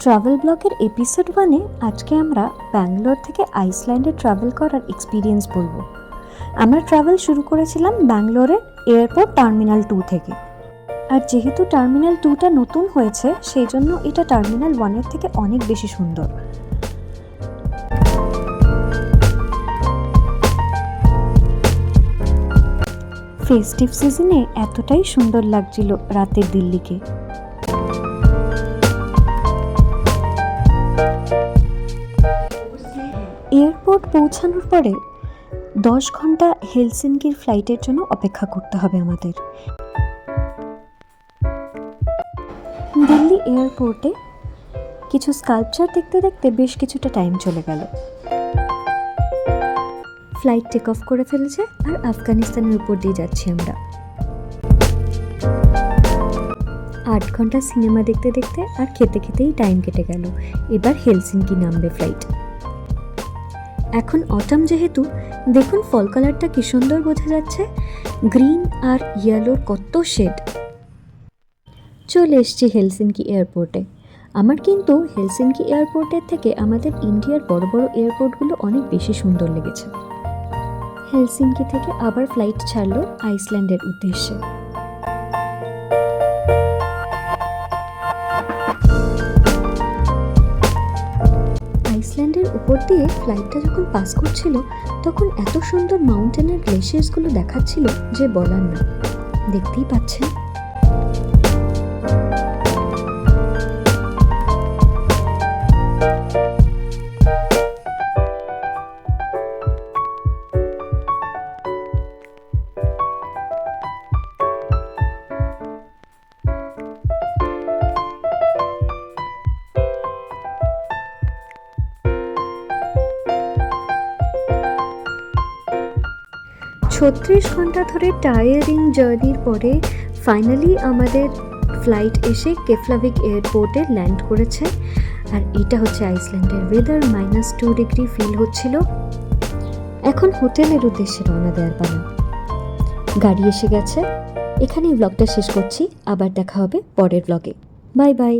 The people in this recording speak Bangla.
ট্রাভেল ব্লগের এপিসোড 1-এ আজকে আমরা ব্যাঙ্গালোর থেকে আইসল্যান্ডে ট্রাভেল করার এক্সপিরিয়েন্স বলবো। আমরা ট্রাভেল শুরু করেছিলাম ব্যাঙ্গালোরের এয়ারপোর্ট টার্মিনাল 2 থেকে। আর যেহেতু টার্মিনাল 2টা নতুন হয়েছে সেই জন্য এটা টার্মিনাল 1-এর থেকে অনেক বেশি সুন্দর। ফেস্টিভ সিজনে এতটাই সুন্দর লাগছিল রাতের দিল্লিকে। এয়ারপোর্ট পৌঁছানোর পরে 10 ঘন্টা হেলসিঙ্কির ফ্লাইটের জন্য অপেক্ষা করতে হবে আমাদের। দিল্লি এয়ারপোর্টে কিছু স্কাল্পচার দেখতে দেখতে বেশ কিছুটা টাইম চলে গেল। ফ্লাইট টেক অফ করে ফেলেছে আর আফগানিস্তানের উপর দিয়ে যাচ্ছি আমরা। 8 ঘন্টা সিনেমা দেখতে দেখতে আর খেতে খেতেই টাইম কেটে গেল। এবার হেলসিঙ্কি নামবে ফ্লাইট। এখন অটাম যেহেতু, দেখুন ফল কালারটা কি সুন্দর বোঝা যাচ্ছে, গ্রিন আর ইয়েলোর কত শেড। চলে এসছি হেলসিঙ্কি এয়ারপোর্টে। আমার কিন্তু হেলসিঙ্কি এয়ারপোর্টের থেকে আমাদের ইন্ডিয়ার বড় বড় এয়ারপোর্টগুলো অনেক বেশি সুন্দর লেগেছে। হেলসিঙ্কি থেকে আবার ফ্লাইট ছাড়লো আইসল্যান্ডের উদ্দেশ্যে। আইসল্যান্ডের উপর দিয়ে ফ্লাইটটা যখন পাস করছিল তখন এত সুন্দর মাউন্টেনের গ্লেশিয়ার্সগুলো দেখাচ্ছিল যে বলার না। দেখতেই পাচ্ছেন। ছত্রিশ ঘন্টা ধরে টায়ারিং জার্নির পরে ফাইনালি আমাদের ফ্লাইট এসে কেফলাভিক এয়ারপোর্টে ল্যান্ড করেছে। আর এটা হচ্ছে আইসল্যান্ডের ওয়েদার, -2 ডিগ্রি ফিল হচ্ছিল। এখন হোটেলের উদ্দেশ্যে রওনা দেওয়ার পালা। গাড়ি এসে গেছে। এখানেই ব্লগটা শেষ করছি। আবার দেখা হবে পরের ব্লগে। Bye bye.